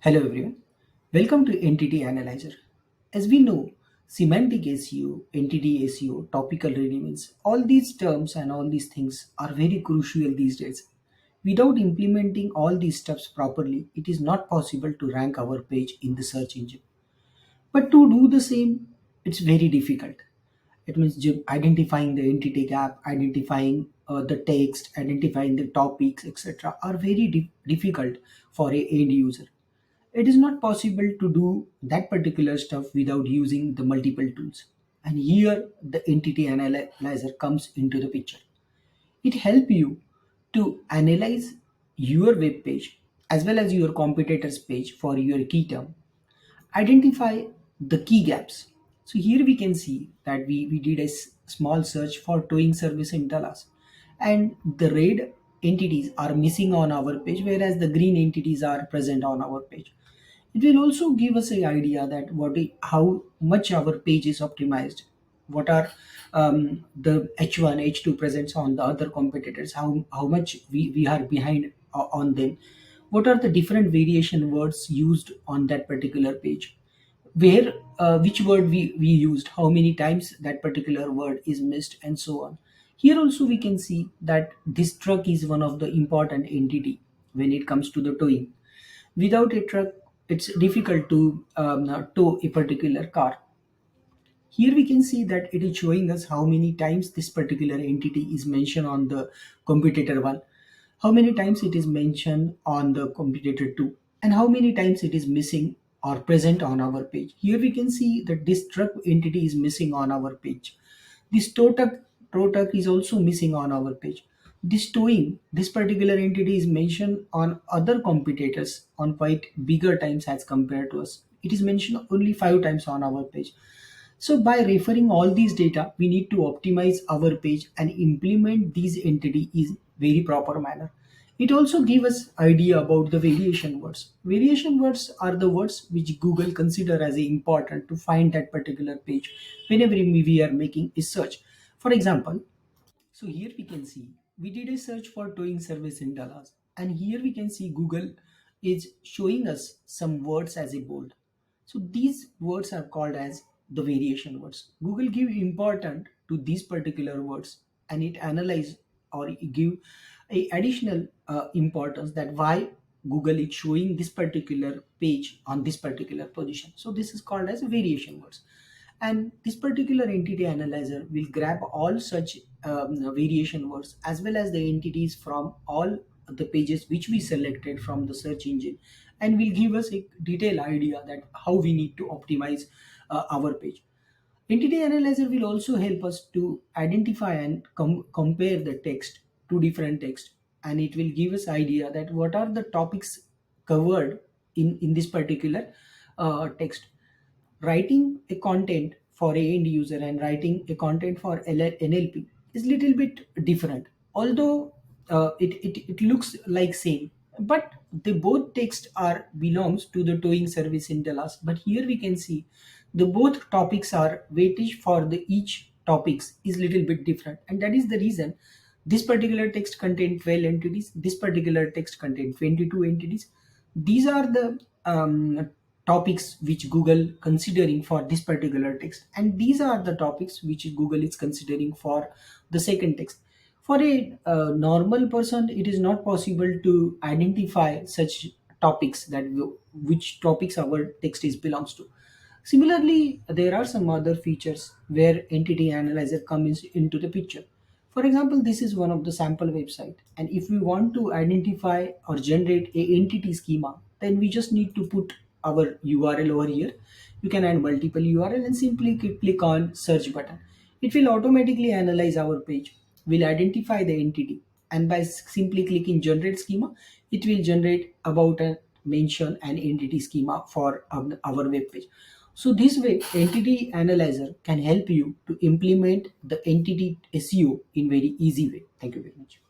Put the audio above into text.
Hello everyone. Welcome to Entity Analyzer. As we know, semantic SEO, entity SEO, topical relevance, all these terms and all these things are very crucial these days. Without implementing all these steps properly, it is not possible to rank our page in the search engine. But to do the same, it's very difficult. It means identifying the entity gap, identifying the text, identifying the topics, etc., are very difficult for a end user. It is not possible to do that particular stuff without using the multiple tools. And here the entity analyzer comes into the picture. It helps you to analyze your web page as well as your competitor's page for your key term, identify the key gaps. So here we can see that we did a small search for towing service in Dallas, and the red entities are missing on our page, whereas the green entities are present on our page. It will also give us an idea that how much our page is optimized, what are the H1, H2 presence on the other competitors, how much we are behind on them, what are the different variation words used on that particular page, where which word we used, how many times that particular word is missed, and so on. Here also we can see that this truck is one of the important entity when it comes to the towing. Without a truck, it's difficult to tow a particular car. Here we can see that it is showing us how many times this particular entity is mentioned on the competitor one, how many times it is mentioned on the competitor two, and how many times it is missing or present on our page. Here we can see that this truck entity is missing on our page. This tow truck is also missing on our page. This towing, this particular entity is mentioned on other competitors on quite bigger times as compared to us. It is mentioned only 5 times on our page. So by referring all these data, we need to optimize our page and implement these entity in very proper manner. It also gives us idea about the variation words. Variation words are the words which Google consider as important to find that particular page whenever we are making a search. For example, so here we can see we did a search for towing service in Dallas, and here we can see Google is showing us some words as a bold. So these words are called as the variation words. Google give important to these particular words, and it analyze or it give a additional importance that why Google is showing this particular page on this particular position. So this is called as variation words, and this particular entity analyzer will grab all such variation words as well as the entities from all the pages which we selected from the search engine, and will give us a detailed idea that how we need to optimize our page. Entity analyzer will also help us to identify and compare the text to different text, and it will give us idea that what are the topics covered in this particular text. Writing a content for a end user and writing a content for NLP is little bit different. Although it looks like same, but the both text are belongs to the towing service in Dallas. But here we can see the both topics are weightage for the each topics is little bit different, and that is the reason this particular text contain 12 entities, this particular text contain 22 entities. These are the topics which Google considering for this particular text, and these are the topics which Google is considering for the second text. For a normal person, it is not possible to identify such topics that which topics our text is belongs to. Similarly, there are some other features where entity analyzer comes into the picture. For example, this is one of the sample website, and if we want to identify or generate a entity schema, then we just need to put our URL over here. You can add multiple URL and simply click on search button. It will automatically analyze our page, will identify the entity, and by simply clicking generate schema, it will generate about a mention an entity schema for our web page. So this way, entity analyzer can help you to implement the entity SEO in very easy way. Thank you very much.